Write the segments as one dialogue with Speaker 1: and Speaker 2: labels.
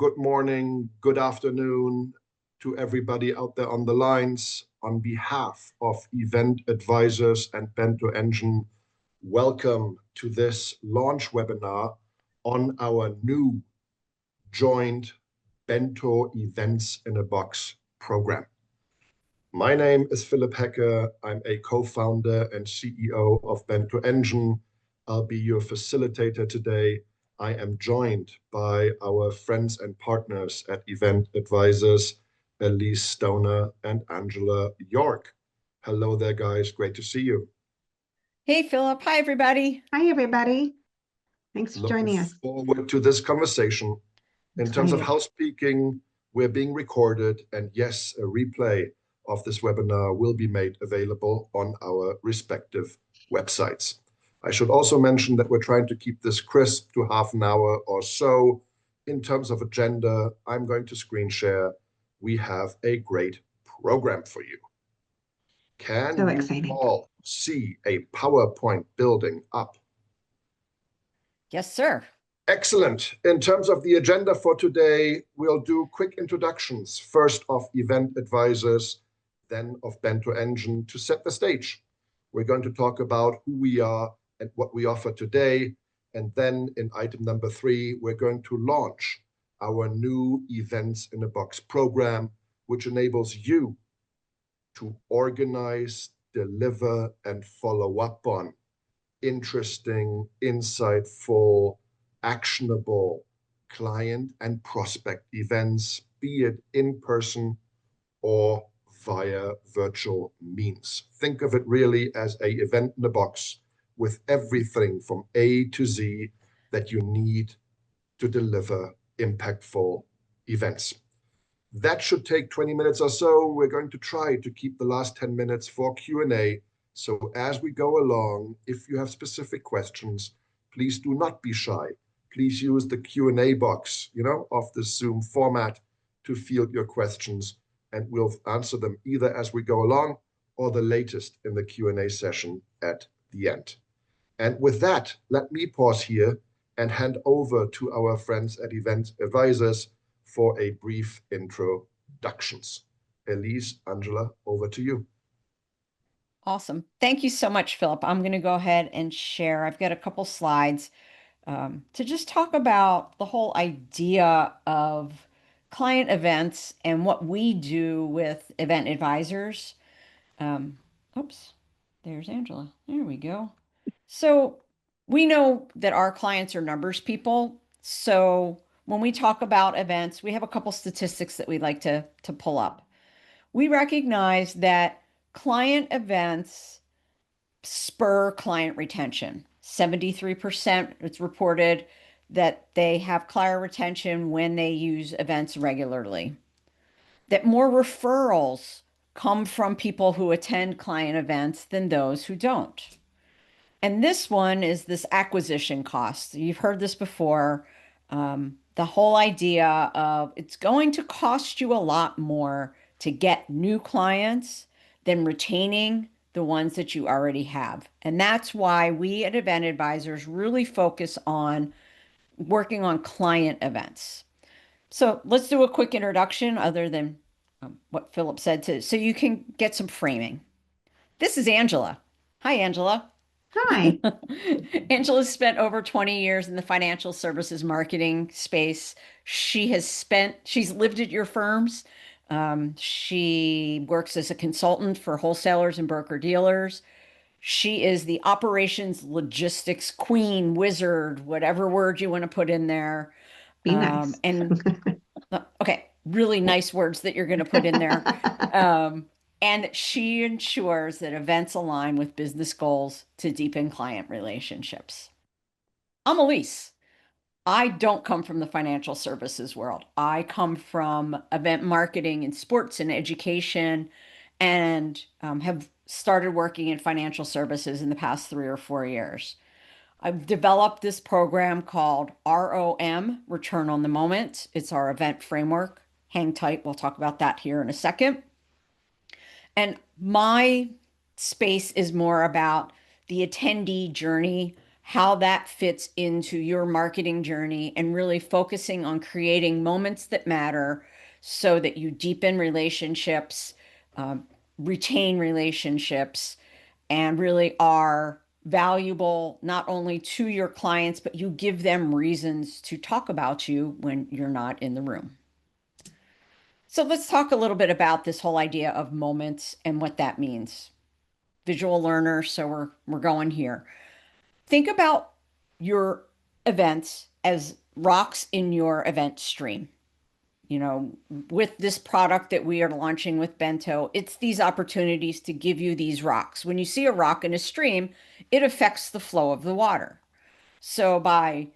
Speaker 1: good morning, good afternoon to everybody out there on the lines. On behalf of Event Advisors and Bento Engine, welcome to this launch webinar on our new joint Bento Events in a Box program. My name is Philipp Hecker. I'm a co-founder and CEO of Bento Engine. I'll be your facilitator today. I am joined by our friends and partners at Event Advisors, Elyse Stoner and Angela York. Hello there, guys. Great to see you.
Speaker 2: Hey, Philip. Hi, everybody.
Speaker 3: Hi, everybody. Thanks for joining us.
Speaker 1: Looking forward to this conversation. In terms of housekeeping, we're being recorded, and yes, a replay of this webinar will be made available on our respective websites. I should also mention that we're trying to keep this crisp to half an hour or so. In terms of agenda, I'm going to screen share. We have a great program for you. Can you all see a PowerPoint building up?
Speaker 2: Yes, sir.
Speaker 1: Excellent. In terms of the agenda for today, we'll do quick introductions, first of Event Advisors, then of Bento Engine to set the stage. We're going to talk about who we are and what we offer today. And then in item number 3, we're going to launch our new Events in a Box program, which enables you to organize, deliver, and follow up on interesting, insightful, actionable client and prospect events, be it in person or via virtual means. Think of it really as an event in a box with everything from A to Z that you need to deliver impactful events. That should take 20 minutes or so. We're going to try to keep the last 10 minutes for Q&A. So as we go along, if you have specific questions, please do not be shy. Please use the Q&A box, of the Zoom format to field your questions, and we'll answer them either as we go along or the latest in the Q&A session at the end. And with that, let me pause here and hand over to our friends at Event Advisors for a brief introductions. Elyse, Angela, over to you.
Speaker 2: Awesome. Thank you so much, Philip. I'm going to go ahead and share. I've got a couple slides to just talk about the whole idea of client events and what we do with event advisors. Oops, there's Angela. There we go. So we know that our clients are numbers people. So when we talk about events, we have a couple statistics that we'd like to pull up. We recognize that client events spur client retention. 73% it's reported that they have client retention when they use events regularly. That more referrals come from people who attend client events than those who don't. And this one is this acquisition cost. You've heard this before. The whole idea of it's going to cost you a lot more to get new clients than retaining the ones that you already have. And that's why we at Event Advisors really focus on working on client events. So let's do a quick introduction other than what Philip said so you can get some framing. This is Angela. Hi, Angela.
Speaker 3: Hi.
Speaker 2: Angela spent over 20 years in the financial services marketing space. She's lived at your firms. She works as a consultant for wholesalers and broker dealers. She is the operations logistics queen, wizard, whatever word you want to put in there.
Speaker 3: Be nice.
Speaker 2: Okay, really nice words that you're going to put in there. And she ensures that events align with business goals to deepen client relationships. I'm Elyse. I don't come from the financial services world. I come from event marketing and sports and education, and have started working in financial services in the past 3 or 4 years. I've developed this program called ROM, Return on the Moment. It's our event framework. Hang tight. We'll talk about that here in a second. And my space is more about the attendee journey how that fits into your marketing journey, and really focusing on creating moments that matter so that you deepen relationships, retain relationships, and really are valuable not only to your clients, but you give them reasons to talk about you when you're not in the room. So let's talk a little bit about this whole idea of moments and what that means. Visual learner, so we're going here. Think about your events as rocks in your event stream. You know, with this product that we are launching with Bento, it's these opportunities to give you these rocks. When you see a rock in a stream, it affects the flow of the water. So by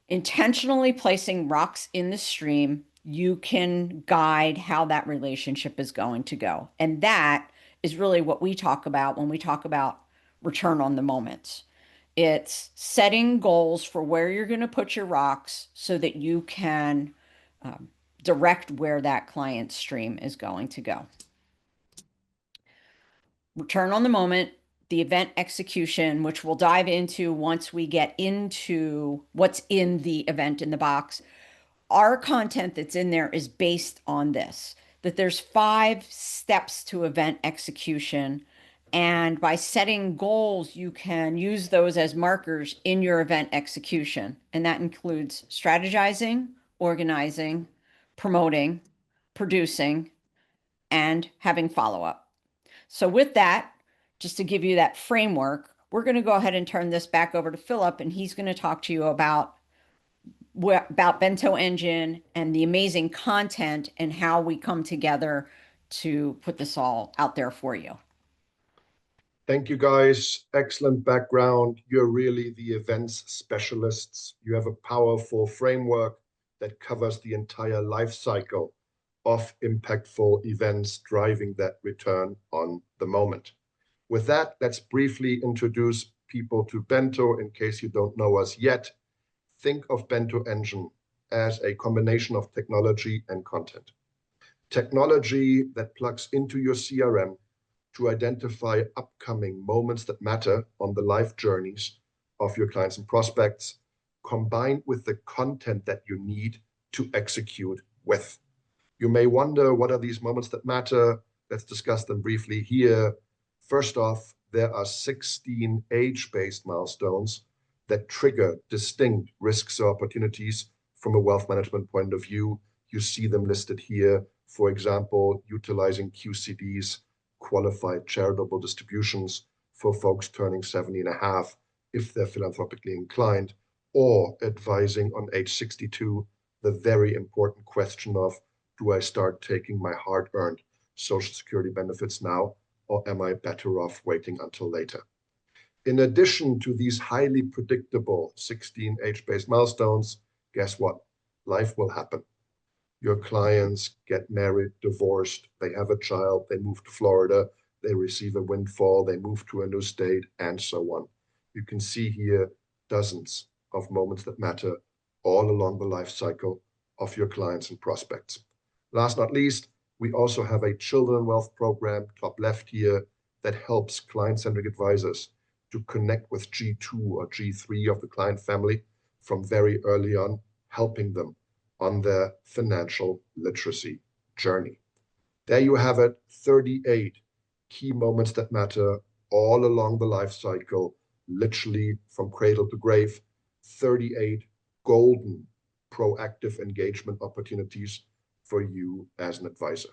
Speaker 2: intentionally placing rocks in the stream, you can guide how that relationship is going to go. And that is really what we talk about when we talk about return on the moment. It's setting goals for where you're going to put your rocks so that you can direct where that client stream is going to go. Return on the moment, the event execution, which we'll dive into once we get into what's in the event in the box. Our content that's in there is based on this, that there's 5 steps to event execution. And by setting goals, you can use those as markers in your event execution. And that includes strategizing, organizing, promoting, producing, and having follow-up. So with that, just to give you that framework, we're going to go ahead and turn this back over to Philipp, and he's going to talk to you about Bento Engine and the amazing content and how we come together to put this all out there for you.
Speaker 1: Thank you, guys. Excellent background. You're really the events specialists. You have a powerful framework that covers the entire life cycle of impactful events, driving that return on the moment. With that, let's briefly introduce people to Bento in case you don't know us yet. Think of Bento Engine as a combination of technology and content. Technology that plugs into your CRM to identify upcoming moments that matter on the life journeys of your clients and prospects, combined with the content that you need to execute with. You may wonder, what are these moments that matter? Let's discuss them briefly here. First off, there are 16 age-based milestones that trigger distinct risks or opportunities from a wealth management point of view. You see them listed here. For example, utilizing QCDs, qualified charitable distributions, for folks turning 70 and a half if they're philanthropically inclined, or advising on age 62, the very important question of, do I start taking my hard-earned Social Security benefits now, or am I better off waiting until later? In addition to these highly predictable 16 age-based milestones, guess what? Life will happen. Your clients get married, divorced, they have a child, they move to Florida, they receive a windfall, they move to a new state, and so on. You can see here dozens of moments that matter all along the life cycle of your clients and prospects. Last but not least, we also have a children wealth program, top left here, that helps client-centric advisors to connect with G2 or G3 of the client family from very early on, helping them on their financial literacy journey. There you have it, 38 key moments that matter all along the life cycle, literally from cradle to grave, 38 golden proactive engagement opportunities for you as an advisor.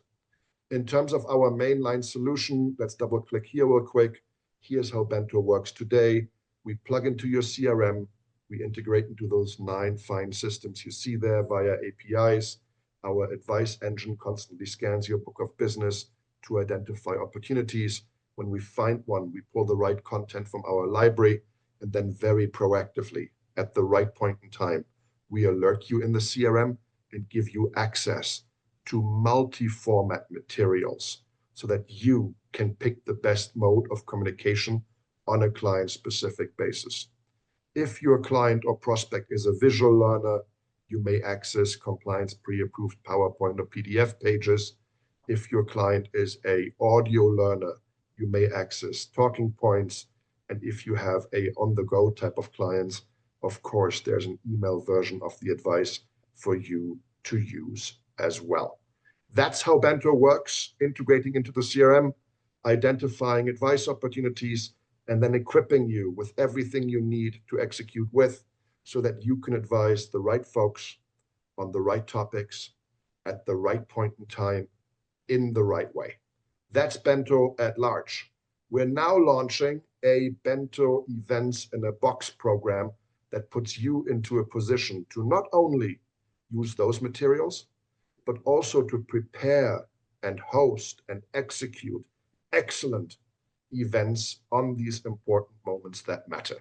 Speaker 1: In terms of our mainline solution, let's double click here real quick. Here's how Bento works today. We plug into your CRM. We integrate into those 9 fine systems you see there via APIs. Our advice engine constantly scans your book of business to identify opportunities. When we find one, we pull the right content from our library, and then very proactively, at the right point in time, we alert you in the CRM and give you access to multi-format materials so that you can pick the best mode of communication on a client-specific basis. If your client or prospect is a visual learner, you may access compliance pre-approved PowerPoint or PDF pages. If your client is an audio learner, you may access talking points. And if you have a on-the-go type of clients, of course, there's an email version of the advice for you to use as well. That's how Bento works, integrating into the CRM, identifying advice opportunities, and then equipping you with everything you need to execute with so that you can advise the right folks on the right topics at the right point in time in the right way. That's Bento at large. We're now launching a Bento Events in a Box program that puts you into a position to not only use those materials, but also to prepare and host and execute excellent events on these important moments that matter.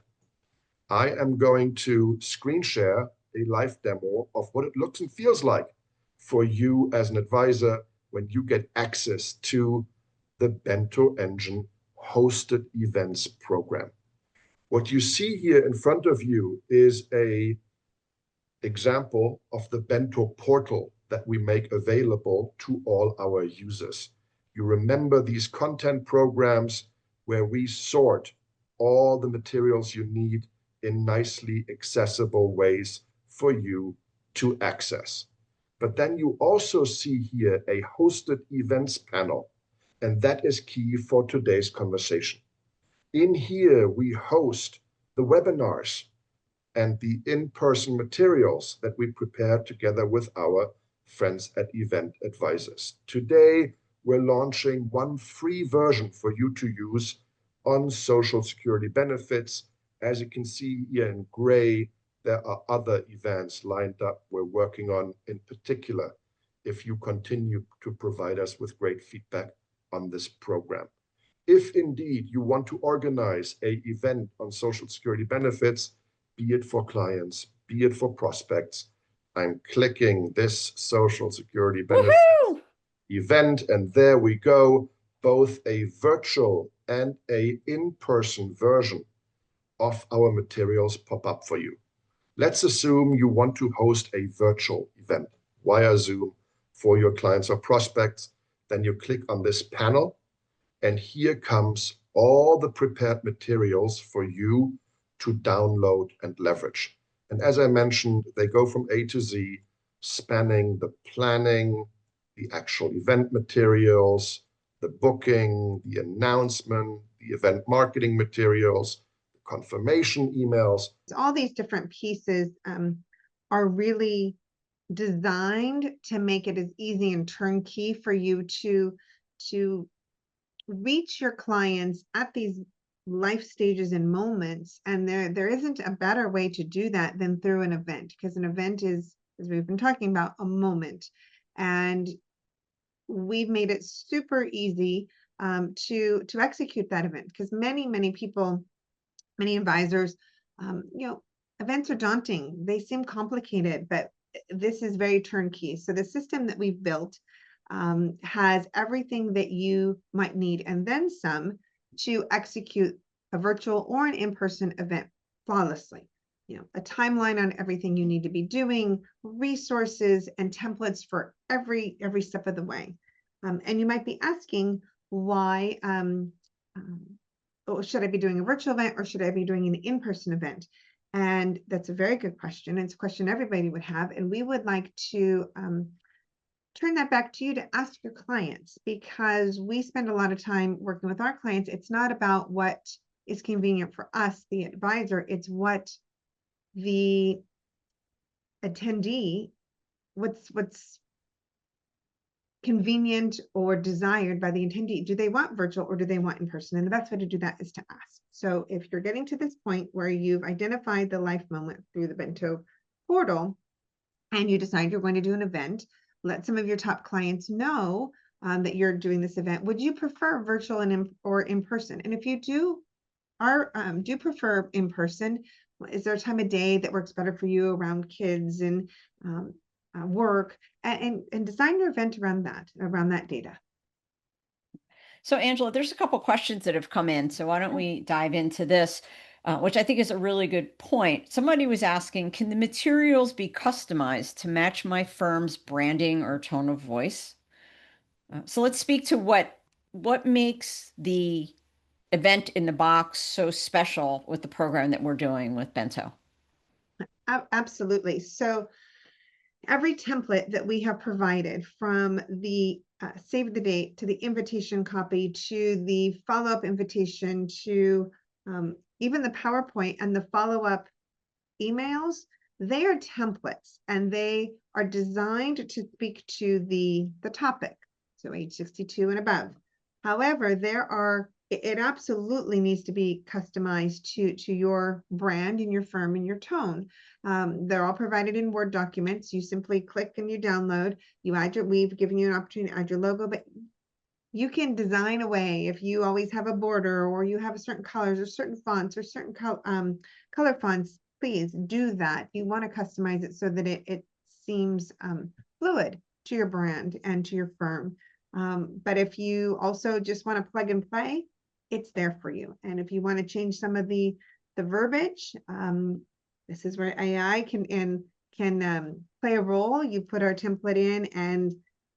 Speaker 1: I am going to screen share a live demo of what it looks and feels like for you as an advisor when you get access to the Bento Engine hosted events program. What you see here in front of you is an example of the Bento portal that we make available to all our users. You remember these content programs where we sort all the materials you need in nicely accessible ways for you to access. But then you also see here a hosted events panel, and that is key for today's conversation. In here, we host the webinars and the in-person materials that we prepare together with our friends at Event Advisors. Today, we're launching one free version for you to use on Social Security benefits. As you can see here in gray, there are other events lined up we're working on in particular if you continue to provide us with great feedback on this program. If indeed you want to organize an event on Social Security benefits, be it for clients, be it for prospects, I'm clicking this Social Security benefits event, and there we go, both a virtual and an in-person version of our materials pop up for you. Let's assume you want to host a virtual event via Zoom for your clients or prospects. Then you click on this panel, and here comes all the prepared materials for you to download and leverage. And as I mentioned, they go from A to Z, spanning the planning, the actual event materials, the booking, the announcement, the event marketing materials, the confirmation emails.
Speaker 3: All these different pieces are really designed to make it as easy and turnkey for you to reach your clients at these life stages and moments. And there isn't a better way to do that than through an event, because an event is, as we've been talking about, a moment. And we've made it super easy to execute that event, because many people, many advisors, events are daunting. They seem complicated, but this is very turnkey. So the system that we've built has everything that you might need and then some to execute a virtual or an in-person event flawlessly. A timeline on everything you need to be doing, resources and templates for every step of the way. And you might be asking, why should I be doing a virtual event or should I be doing an in-person event? And that's a very good question. It's a question everybody would have. And we would like to turn that back to you to ask your clients, because we spend a lot of time working with our clients. It's not about what is convenient for us, the advisor, it's what the attendee, what's convenient or desired by the attendee. Do they want virtual or do they want in person? And the best way to do that is to ask. So if you're getting to this point where you've identified the life moment through the Bento portal and you decide you're going to do an event, let some of your top clients know that you're doing this event. Would you prefer virtual or in person? And if you do prefer in person, is there a time of day that works better for you around kids and work, and design your event around that data?
Speaker 2: So Angela, there's a couple questions that have come in. So why don't we dive into this, which I think is a really good point. Somebody was asking, can the materials be customized to match my firm's branding or tone of voice? So let's speak to what makes the event in the box so special with the program that we're doing with Bento?
Speaker 3: Absolutely. So every template that we have provided, from the save the date to the invitation copy to the follow-up invitation to even the PowerPoint and the follow-up emails, they are templates and they are designed to speak to the topic, so age 62 and above. However, it absolutely needs to be customized to your brand and your firm and your tone. They're all provided in Word documents. You simply click and you download. We've given you an opportunity to add your logo, but you can design away. If you always have a border, or you have certain colors or certain fonts or certain color fonts, please do that. You want to customize it so that it seems fluid to your brand and to your firm. But if you also just want to plug and play, it's there for you. And if you want to change some of the verbiage, this is where AI can play a role. You put our template in and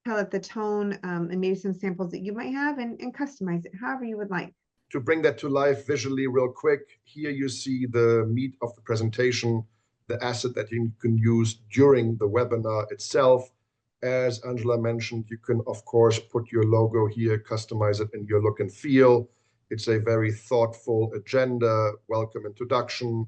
Speaker 3: tell it the tone and maybe some samples that you might have, and customize it however you would like.
Speaker 1: To bring that to life visually real quick, here you see the meat of the presentation, the asset that you can use during the webinar itself. As Angela mentioned, you can, of course, put your logo here, customize it in your look and feel. It's a very thoughtful agenda, welcome introduction.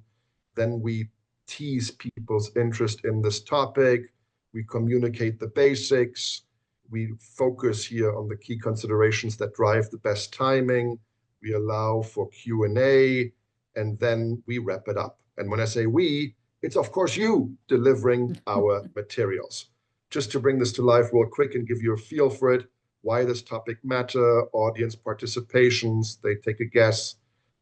Speaker 1: Then we tease people's interest in this topic. We communicate the basics. We focus here on the key considerations that drive the best timing. We allow for Q&A, and then we wrap it up. And when I say we, it's of course you delivering our materials. Just to bring this to life real quick and give you a feel for it, why this topic matter, audience participations, they take a guess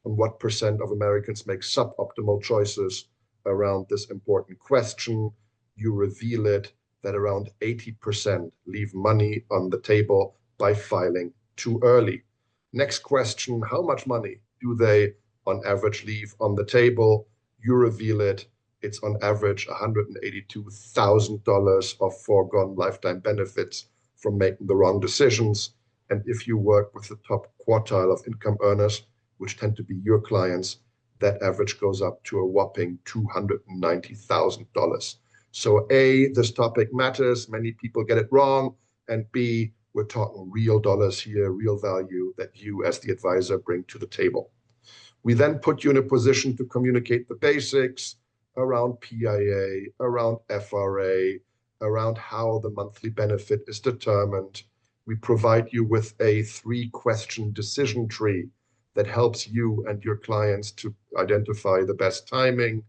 Speaker 1: on what % of Americans make suboptimal choices around this important question. You reveal it that around 80% leave money on the table by filing too early. Next question, how much money do they on average leave on the table? You reveal it. It's on average $182,000 of foregone lifetime benefits from making the wrong decisions. And if you work with the top quartile of income earners, which tend to be your clients, that average goes up to a whopping $290,000. So A, this topic matters. Many people get it wrong. And B, we're talking real dollars here, real value that you as the advisor bring to the table. We then put you in a position to communicate the basics around PIA, around FRA, around how the monthly benefit is determined. We provide you with a 3-question decision tree that helps you and your clients to identify the best timing.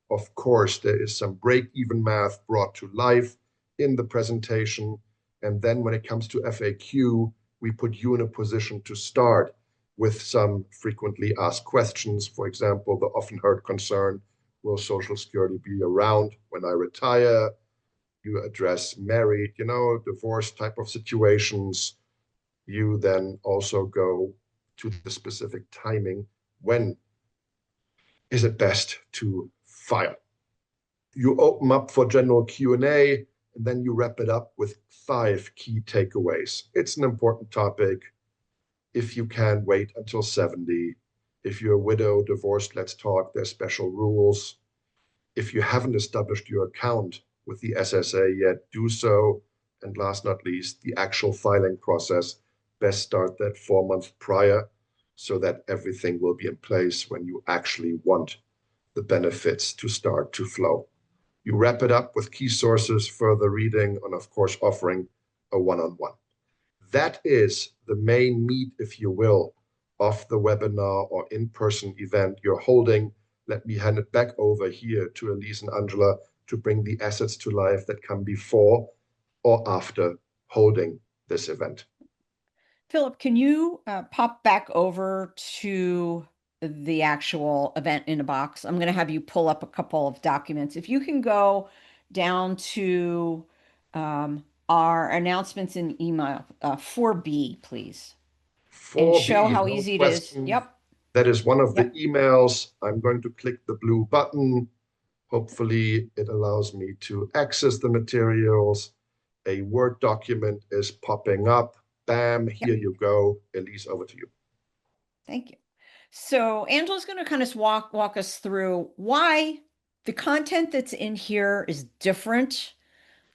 Speaker 1: Of course, there is some break-even math brought to life in the presentation. And then when it comes to FAQ, we put you in a position to start with some frequently asked questions. For example, the often heard concern, will Social Security be around when I retire? You address married, divorce type of situations. You then also go to the specific timing. When is it best to file? You open up for general Q&A, and then you wrap it up with 5 key takeaways. It's an important topic. If you can wait until 70, if you're a widow, divorced, let's talk, there's special rules. If you haven't established your account with the SSA yet, do so. And last not least, the actual filing process, best start that 4 months prior so that everything will be in place when you actually want the benefits to start to flow. You wrap it up with key sources, further reading, and of course, offering a one-on-one. That is the main meat, if you will, of the webinar or in-person event you're holding. Let me hand it back over here to Elyse and Angela to bring the assets to life that come before or after holding this event.
Speaker 2: Philip, can you pop back over to the actual event in a box? I'm going to have you pull up a couple of documents. If you can go down to our announcements in email, 4B, please, and show
Speaker 1: 4B,
Speaker 2: how
Speaker 1: no
Speaker 2: easy it is.
Speaker 1: question.
Speaker 2: Yep.
Speaker 1: That is one of the
Speaker 2: Yep.
Speaker 1: emails. I'm going to click the blue button. Hopefully it allows me to access the materials. A Word document is popping up. Bam, here you go. Elyse, over to you.
Speaker 2: Thank you. So Angela's going to kind of walk us through why the content that's in here is different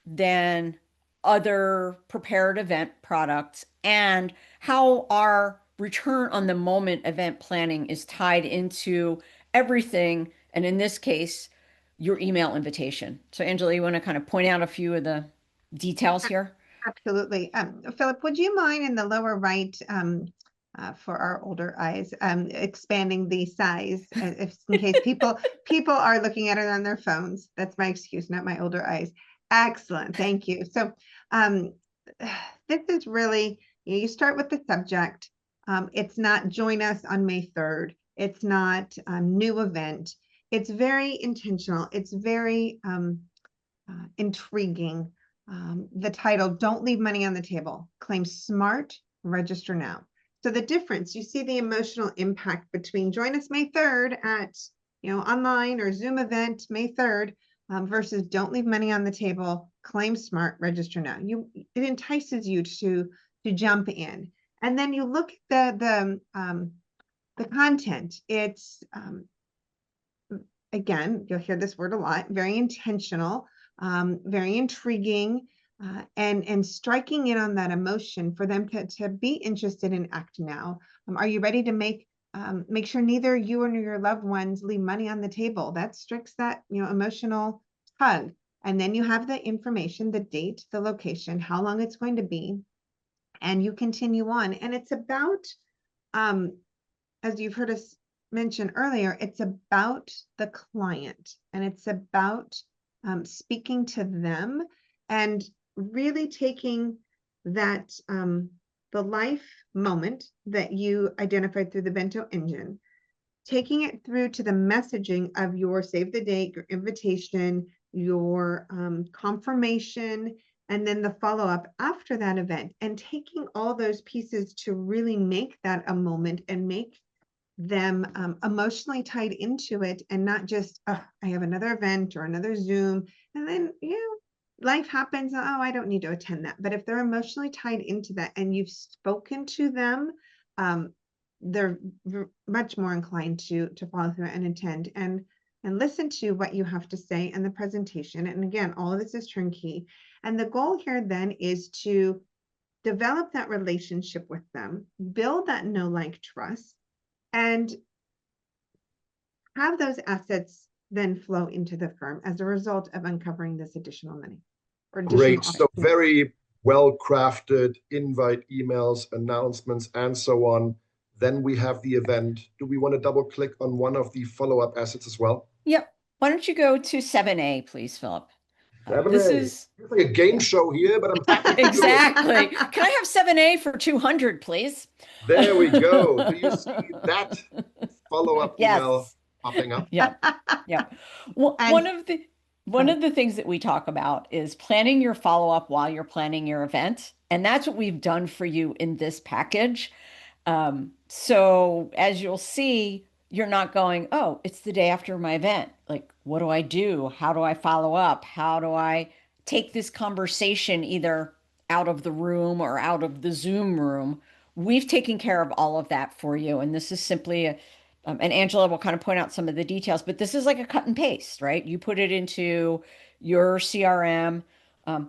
Speaker 2: than other prepared event products and how our return on the moment event planning is tied into everything. And in this case, your email invitation. So Angela, you want to kind of point out a few of the details here?
Speaker 3: Absolutely. Philip, would you mind in the lower right, for our older eyes, expanding the size, if in case people are looking at it on their phones? That's my excuse, not my older eyes. Excellent, thank you. So this is really, you start with the subject. It's not join us on May 3rd. It's not a new event. It's very intentional. It's very intriguing. The title, Don't Leave Money on the Table, Claim Smart, Register Now. So the difference, you see the emotional impact between join us May 3rd at, online or Zoom event May 3rd versus don't leave money on the table, claim smart, register now. It entices you to jump in. And then you look at the content. It's, again, you'll hear this word a lot, very intentional, very intriguing, and striking in on that emotion for them to be interested in act now. Are you ready to make sure neither you or your loved ones leave money on the table? That strikes that emotional tug. And then you have the information, the date, the location, how long it's going to be, and you continue on. And it's about, as you've heard us mention earlier, it's about the client, and it's about speaking to them and really taking that the life moment that you identified through the Bento engine, taking it through to the messaging of your save the date, your invitation, your confirmation, and then the follow-up after that event, and taking all those pieces to really make that a moment and make them emotionally tied into it, and not just, I have another event or another Zoom, and then life happens, oh, I don't need to attend that. But if they're emotionally tied into that and you've spoken to them, they're much more inclined to follow through and attend and listen to what you have to say and the presentation. And again, all of this is turnkey. And the goal here then is to develop that relationship with them, build that know, like, trust, and have those assets then flow into the firm as a result of uncovering this additional money. Or additional
Speaker 1: Great. So very well-crafted invite emails, announcements, and so on. Then we have the event. Do we want to double click on one of the follow-up assets as well?
Speaker 2: Yep. Why don't you go to 7A, please, Philip?
Speaker 1: 7A.
Speaker 2: This is
Speaker 1: it's like a game show here, but I'm happy to do it.
Speaker 2: exactly. Can I have 7A for 200, please?
Speaker 1: There we go. Do you see that follow-up
Speaker 2: Yes.
Speaker 1: email popping up?
Speaker 2: Yeah. Yeah. Well, one of the things that we talk about is planning your follow-up while you're planning your event. And that's what we've done for you in this package. So as you'll see, you're not going, oh, it's the day after my event. Like, what do I do? How do I follow up? How do I take this conversation either out of the room or out of the Zoom room? We've taken care of all of that for you. And this is simply and Angela will kind of point out some of the details, but this is like a cut and paste, right? You put it into your CRM.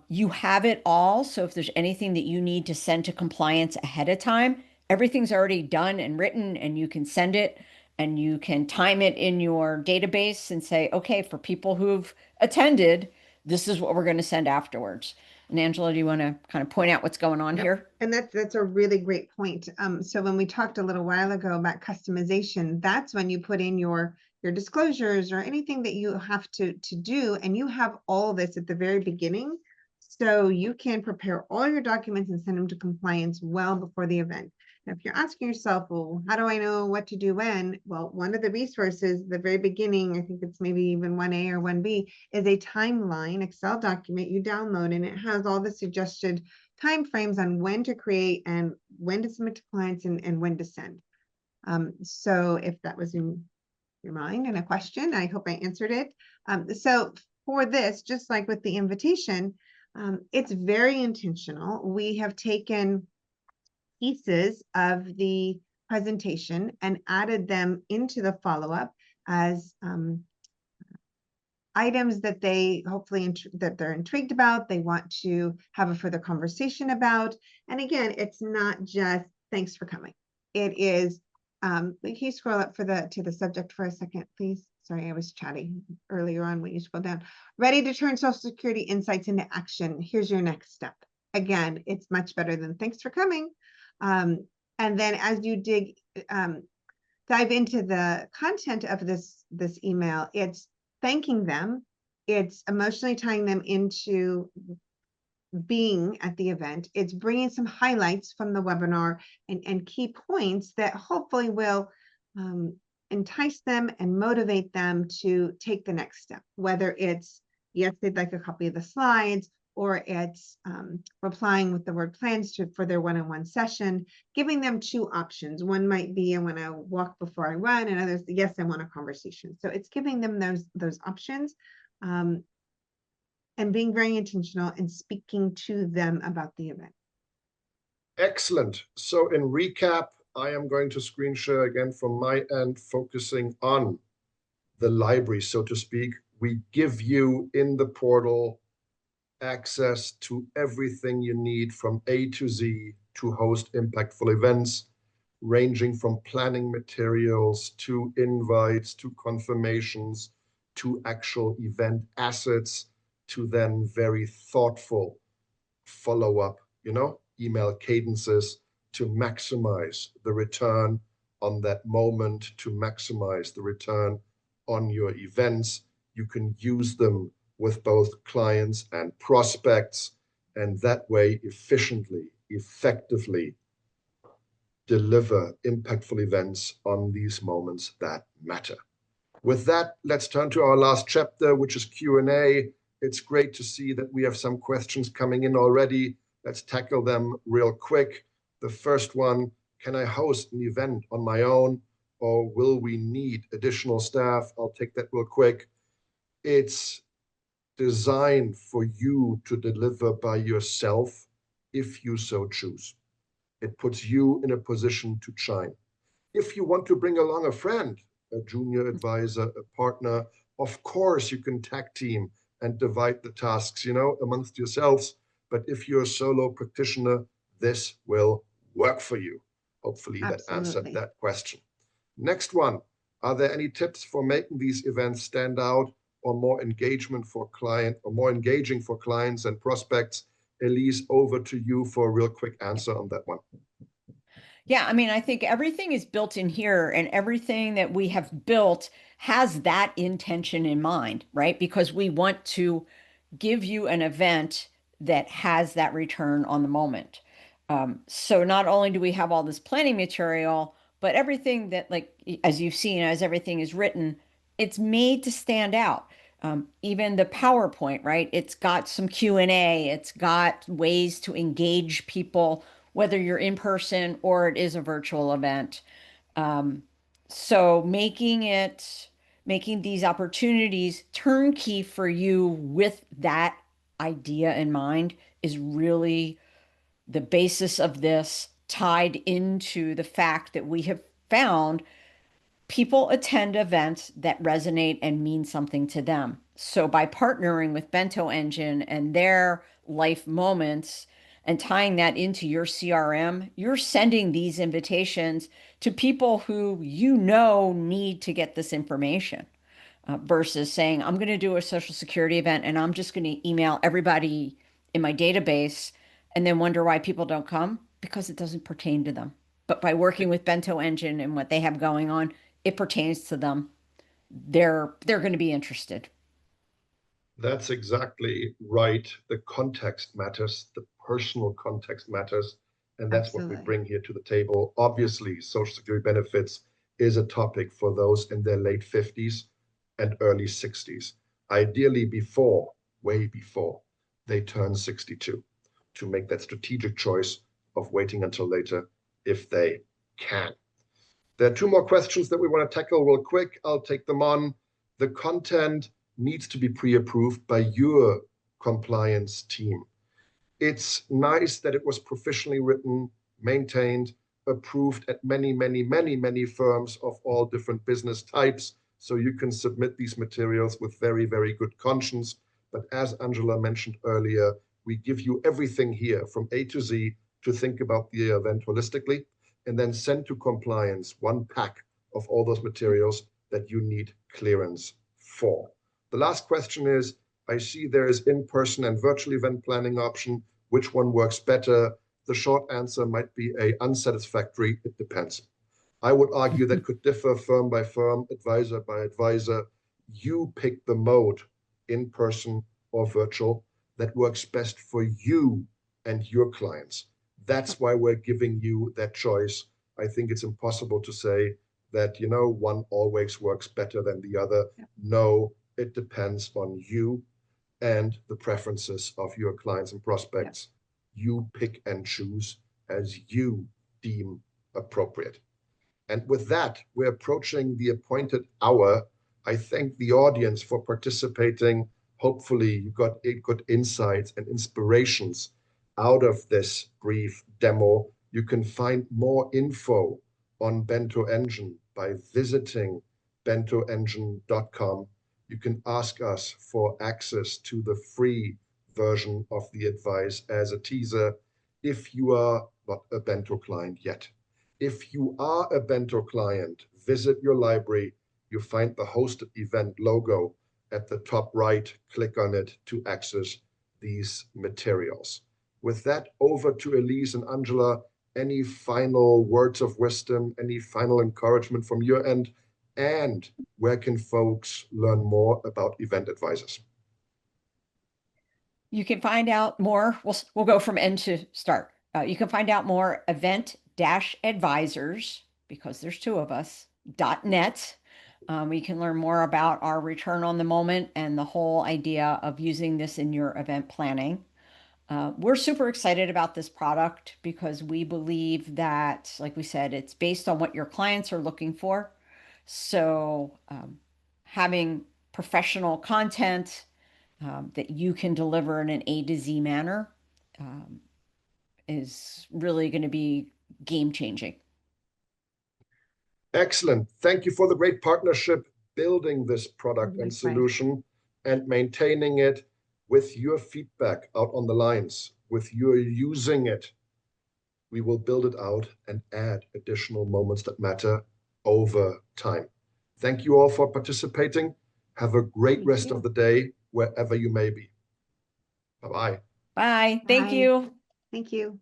Speaker 2: You have it all. So if there's anything that you need to send to compliance ahead of time, everything's already done and written, and you can send it and you can time it in your database and say, okay, for people who've attended, this is what we're going to send afterwards. And Angela, do you want to kind of point out what's going on here?
Speaker 3: And that's a really great point. So when we talked a little while ago about customization, that's when you put in your disclosures or anything that you have to do, and you have all this at the very beginning. So you can prepare all your documents and send them to compliance well before the event. Now, if you're asking yourself, well, how do I know what to do when? Well, one of the resources, the very beginning, I think it's maybe even 1A or 1B, is a timeline Excel document you download, and it has all the suggested timeframes on when to create and when to submit to clients and when to send. So if that was in your mind and a question, I hope I answered it. So for this, just like with the invitation, it's very intentional. We have taken pieces of the presentation and added them into the follow-up as items that they hopefully that they're intrigued about, they want to have a further conversation about. And again, it's not just thanks for coming. It is, can you scroll up to the subject for a second, please? Sorry, I was chatting earlier on when you scroll down. Ready to turn Social Security insights into action. Here's your next step. Again, it's much better than thanks for coming. And then as you dive into the content of this email, it's thanking them. It's emotionally tying them into being at the event. It's bringing some highlights from the webinar and key points that hopefully will entice them and motivate them to take the next step, whether it's, yes, they'd like a copy of the slides, or it's replying with the word plans for their one-on-one session, giving them two options. One might be, I want to walk before I run, and others, yes, I want a conversation. So it's giving them those options and being very intentional and speaking to them about the event.
Speaker 1: Excellent. So in recap, I am going to screen share again from my end, focusing on the library, so to speak. We give you in the portal access to everything you need from A to Z to host impactful events, ranging from planning materials to invites to confirmations to actual event assets to then very thoughtful follow-up, email cadences to maximize the return on that moment, to maximize the return on your events. You can use them with both clients and prospects, and that way efficiently, effectively deliver impactful events on these moments that matter. With that, let's turn to our last chapter, which is Q&A. It's great to see that we have some questions coming in already. Let's tackle them real quick. The first one, can I host an event on my own, or will we need additional staff? I'll take that real quick. It's designed for you to deliver by yourself if you so choose. It puts you in a position to shine. If you want to bring along a friend, a junior advisor, a partner, of course you can tag team and divide the tasks, amongst yourselves. But if you're a solo practitioner, this will work for you. Hopefully that answered that question. Next one, are there any tips for making these events stand out or more engaging for clients and prospects? Elyse, over to you for a real quick answer on that one.
Speaker 2: Yeah, I mean, I think everything is built in here, and everything that we have built has that intention in mind, right? Because we want to give you an event that has that return on the moment. So not only do we have all this planning material, but everything that, like, as you've seen, as everything is written, it's made to stand out. Even the PowerPoint, right? It's got some Q&A. It's got ways to engage people, whether you're in person or it is a virtual event. So making these opportunities turnkey for you with that idea in mind is really the basis of this, tied into the fact that we have found people attend events that resonate and mean something to them. So by partnering with Bento Engine and their life moments and tying that into your CRM, you're sending these invitations to people who need to get this information. Versus saying, I'm going to do a Social Security event and I'm just going to email everybody in my database and then wonder why people don't come, because it doesn't pertain to them. But by working with Bento Engine and what they have going on, it pertains to them. They're going to be interested.
Speaker 1: That's exactly right. The context matters, the personal context matters, and that's what we bring here to the table. Obviously, Social Security benefits is a topic for those in their late 50s and early 60s, ideally way before they turn 62, to make that strategic choice of waiting until later if they can. There are two more questions that we want to tackle real quick. I'll take them on. The content needs to be pre-approved by your compliance team. It's nice that it was professionally written, maintained, approved at many firms of all different business types. So you can submit these materials with very, very good conscience. But as Angela mentioned earlier, we give you everything here from A to Z to think about the event holistically, and then send to compliance one pack of all those materials that you need clearance for. The last question is, I see there is in-person and virtual event planning option. Which one works better? The short answer might be a unsatisfactory, it depends. I would argue that could differ firm by firm, advisor by advisor. You pick the mode, in-person or virtual, that works best for you and your clients. That's why we're giving you that choice. I think it's impossible to say that, you know, one always works better than the other. No, it depends on you and the preferences of your clients and prospects. You pick and choose as you deem appropriate. And with that, we're approaching the appointed hour. I thank the audience for participating. Hopefully you got good insights and inspirations out of this brief demo. You can find more info on Bento Engine by visiting bentoengine.com. You can ask us for access to the free version of the advice as a teaser if you are not a Bento client yet. If you are a Bento client, visit your library. You find the hosted event logo at the top right. Click on it to access these materials. With that, over to Elyse and Angela. Any final words of wisdom, any final encouragement from your end? And where can folks learn more about event advisors?
Speaker 2: You can find out more. We'll go from end to start. You can find out more event-advisors, because there's two of us, .net. You can learn more about our return on the moment and the whole idea of using this in your event planning. We're super excited about this product because we believe that, like we said, it's based on what your clients are looking for. So having professional content that you can deliver in an A to Z manner is really going to be game changing.
Speaker 1: Excellent. Thank you for the great partnership building this product and solution and maintaining it with your feedback out on the lines, with your using it. We will build it out and add additional moments that matter over time. Thank you all for participating. Have a great rest of the day, wherever you may be. Bye-bye.
Speaker 2: Bye. Thank you.
Speaker 3: Thank you.